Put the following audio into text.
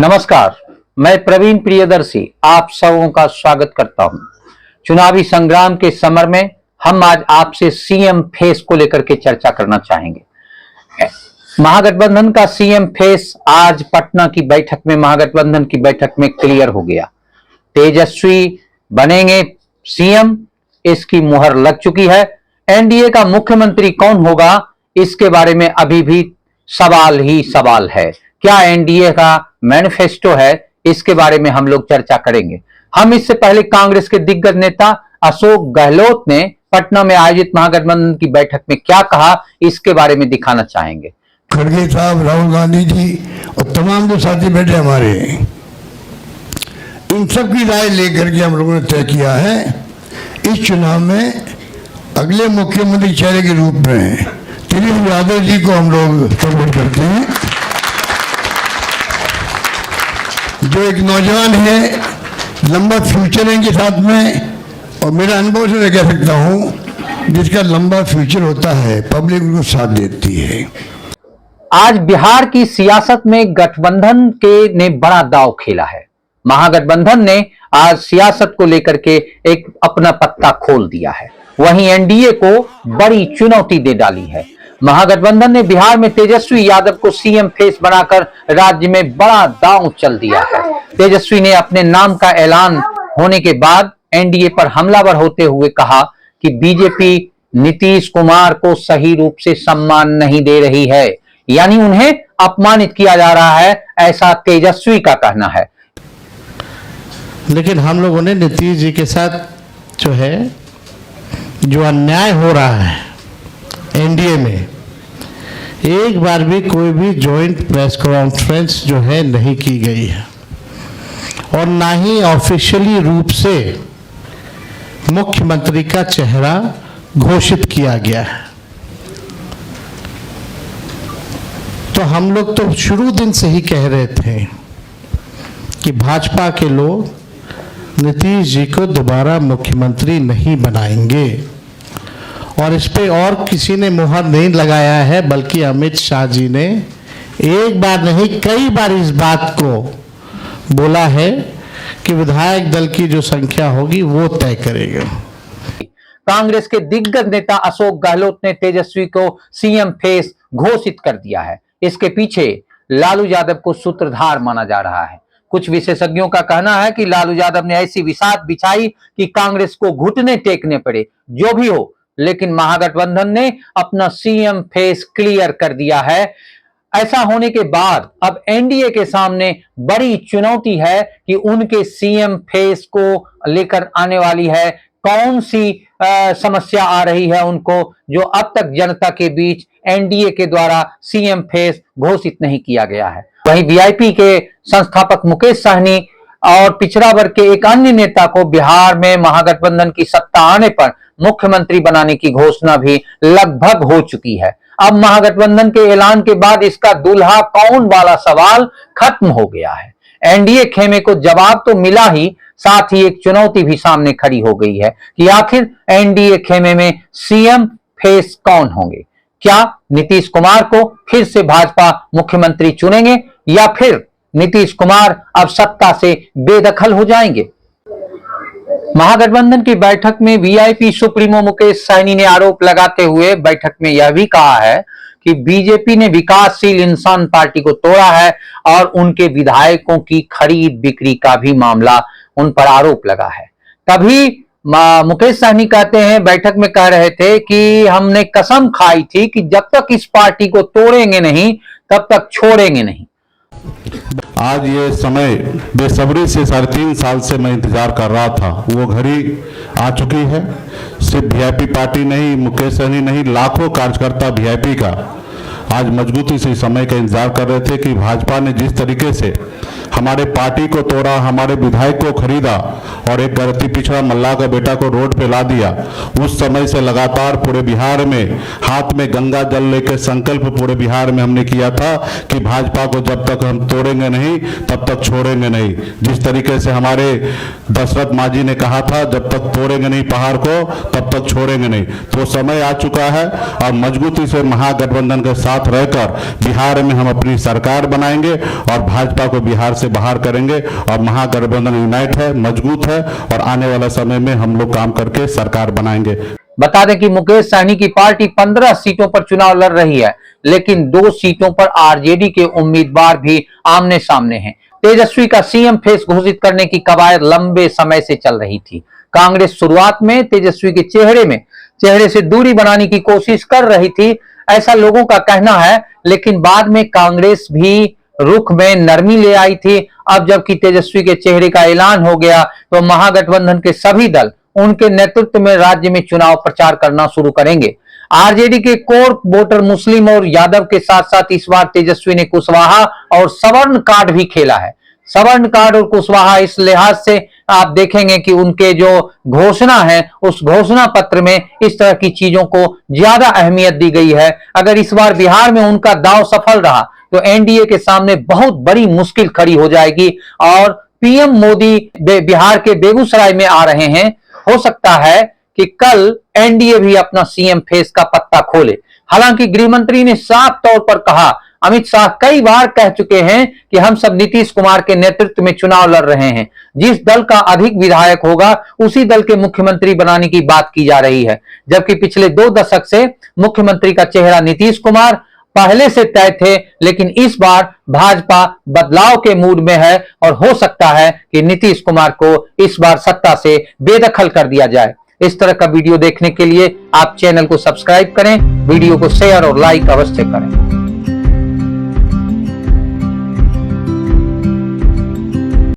नमस्कार, मैं प्रवीण प्रियदर्शी आप सबों का स्वागत करता हूं। चुनावी संग्राम के समर में हम आज आपसे सीएम फेस को लेकर के चर्चा करना चाहेंगे। महागठबंधन का सीएम फेस आज पटना की बैठक में, महागठबंधन की बैठक में क्लियर हो गया। तेजस्वी बनेंगे सीएम, इसकी मुहर लग चुकी है। एनडीए का मुख्यमंत्री कौन होगा, इसके बारे में अभी भी सवाल ही सवाल है। क्या एनडीए का मैनिफेस्टो है, इसके बारे में हम लोग चर्चा करेंगे। हम इससे पहले कांग्रेस के दिग्गज नेता अशोक गहलोत ने पटना में आयोजित महागठबंधन की बैठक में क्या कहा, इसके बारे में दिखाना चाहेंगे। खड़गे साहब, राहुल गांधी जी और तमाम जो साथी बैठे हमारे, इन सब की राय लेकर के हम लोगों ने तय किया है इस चुनाव में अगले मुख्यमंत्री चेहरे के रूप में तेजस्वी यादव जी को हम लोग सपोर्ट करते हैं, जो एक नौजवान है, लंबा फ्यूचर है इनके साथ में, और मेरा अनुभव से मैं कह सकता हूं जिसका लंबा फ्यूचर होता है पब्लिक उनको साथ देती है। आज बिहार की सियासत में गठबंधन के ने बड़ा दांव खेला है। महागठबंधन ने आज सियासत को लेकर के एक अपना पत्ता खोल दिया है, वहीं एनडीए को बड़ी चुनौती दे डाली है। महागठबंधन ने बिहार में तेजस्वी यादव को सीएम फेस बनाकर राज्य में बड़ा दांव चल दिया है। तेजस्वी ने अपने नाम का ऐलान होने के बाद एनडीए पर हमलावर होते हुए कहा कि बीजेपी नीतीश कुमार को सही रूप से सम्मान नहीं दे रही है, यानी उन्हें अपमानित किया जा रहा है, ऐसा तेजस्वी का कहना है। लेकिन हम लोगों ने नीतीश जी के साथ जो अन्याय हो रहा है एनडीए में, एक बार भी कोई भी जॉइंट प्रेस कॉन्फ्रेंस नहीं की गई है, और ना ही ऑफिशियली रूप से मुख्यमंत्री का चेहरा घोषित किया गया है। तो हम लोग तो शुरू दिन से ही कह रहे थे कि भाजपा के लोग नीतीश जी को दोबारा मुख्यमंत्री नहीं बनाएंगे, और इस पे और किसी ने मुहर नहीं लगाया है, बल्कि अमित शाह जी ने एक बार नहीं कई बार इस बात को बोला है कि विधायक दल की जो संख्या होगी वो तय करेगा। कांग्रेस के दिग्गज नेता अशोक गहलोत ने तेजस्वी को सीएम फेस घोषित कर दिया है। इसके पीछे लालू यादव को सूत्रधार माना जा रहा है। कुछ विशेषज्ञों का कहना है कि लालू यादव ने ऐसी बिसात बिछाई कि कांग्रेस को घुटने टेकने पड़े। जो भी हो, लेकिन महागठबंधन ने अपना सीएम फेस क्लियर कर दिया है। ऐसा होने के बाद अब एनडीए के सामने बड़ी चुनौती है कि उनके सीएम फेस को लेकर आने वाली है। कौन सी समस्या आ रही है उनको, जो अब तक जनता के बीच एनडीए के द्वारा सीएम फेस घोषित नहीं किया गया है। वहीं वीआईपी के संस्थापक मुकेश सहनी और पिछड़ा वर्ग के एक अन्य नेता को बिहार में महागठबंधन की सत्ता आने पर मुख्यमंत्री बनाने की घोषणा भी लगभग हो चुकी है। अब महागठबंधन के ऐलान के बाद इसका दूल्हा कौन वाला सवाल खत्म हो गया है। एनडीए खेमे को जवाब तो मिला ही, साथ ही एक चुनौती भी सामने खड़ी हो गई है कि आखिर एनडीए खेमे में सीएम फेस कौन होंगे। क्या नीतीश कुमार को फिर से भाजपा मुख्यमंत्री चुनेंगे, या फिर नीतीश कुमार अब सत्ता से बेदखल हो जाएंगे। महागठबंधन की बैठक में वीआईपी सुप्रीमो मुकेश सहनी ने आरोप लगाते हुए बैठक में यह भी कहा है कि बीजेपी ने विकासशील इंसान पार्टी को तोड़ा है, और उनके विधायकों की खरीद बिक्री का भी मामला उन पर आरोप लगा है। तभी मुकेश सहनी कहते हैं, बैठक में कह रहे थे कि हमने कसम खाई थी कि जब तक इस पार्टी को तोड़ेंगे नहीं तब तक छोड़ेंगे नहीं। आज ये समय बेसब्री से 3.5 साल से मैं इंतजार कर रहा था, वो घड़ी आ चुकी है। सिर्फ वीआईपी पार्टी नहीं, मुकेश सहनी नहीं, लाखों कार्यकर्ता वीआईपी का आज मजबूती से समय का इंतजार कर रहे थे कि भाजपा ने जिस तरीके से हमारे पार्टी को तोड़ा, हमारे विधायक को खरीदा और एक गलती पिछड़ा मल्ला का बेटा को रोड पे ला दिया, उस समय से लगातार पूरे बिहार में हाथ में गंगा जल लेकर संकल्प पूरे बिहार में हमने किया था कि भाजपा को जब तक हम तोड़ेंगे नहीं तब तक छोड़ेंगे नहीं। जिस तरीके से हमारे दशरथ मांझी ने कहा था, जब तक तोड़ेंगे नहीं पहाड़ को तब तक छोड़ेंगे नहीं, तो समय आ चुका है और मजबूती से महागठबंधन के साथ साथ रहकर बिहार में हम अपनी सरकार बनाएंगे और भाजपा को बिहार से बाहर करेंगे। और महागठबंधन यूनाइट है, मजबूत है और आने वाला समय में हम लोग काम करके सरकार बनाएंगे। बता दें कि मुकेश सहनी की पार्टी 15 सीटों पर चुनाव लड़ रही है, लेकिन 2 सीटों पर आरजेडी के उम्मीदवार भी आमने सामने हैं। तेजस्वी का सीएम फेस घोषित करने की कवायद लंबे समय से चल रही थी। कांग्रेस शुरुआत में तेजस्वी के चेहरे से दूरी बनाने की कोशिश कर रही थी, ऐसा लोगों का कहना है, लेकिन बाद में कांग्रेस भी रुख में नरमी ले आई थी। अब जबकि तेजस्वी के चेहरे का ऐलान हो गया तो महागठबंधन के सभी दल उनके नेतृत्व में राज्य में चुनाव प्रचार करना शुरू करेंगे। आरजेडी के कोर वोटर मुस्लिम और यादव के साथ साथ इस बार तेजस्वी ने कुशवाहा और सवर्ण कार्ड भी खेला है। सवर्ण कार्ड और कुशवाहा इस लिहाज से आप देखेंगे कि उनके जो घोषणा है उस घोषणा पत्र में इस तरह की चीजों को ज्यादा अहमियत दी गई है। अगर इस बार बिहार में उनका दांव सफल रहा तो एनडीए के सामने बहुत बड़ी मुश्किल खड़ी हो जाएगी और पीएम मोदी बिहार के बेगूसराय में आ रहे हैं। हो सकता है कि कल एनडीए भी अपना सीएम फेस का पत्ता खोले। हालांकि गृहमंत्री ने साफ तौर पर कहा, अमित शाह कई बार कह चुके हैं कि हम सब नीतीश कुमार के नेतृत्व में चुनाव लड़ रहे हैं। जिस दल का अधिक विधायक होगा उसी दल के मुख्यमंत्री बनाने की बात की जा रही है। जबकि पिछले 2 दशक से मुख्यमंत्री का चेहरा नीतीश कुमार पहले से तय थे, लेकिन इस बार भाजपा बदलाव के मूड में है और हो सकता है कि नीतीश कुमार को इस बार सत्ता से बेदखल कर दिया जाए। इस तरह का वीडियो देखने के लिए आप चैनल को सब्सक्राइब करें, वीडियो को शेयर और लाइक अवश्य करें।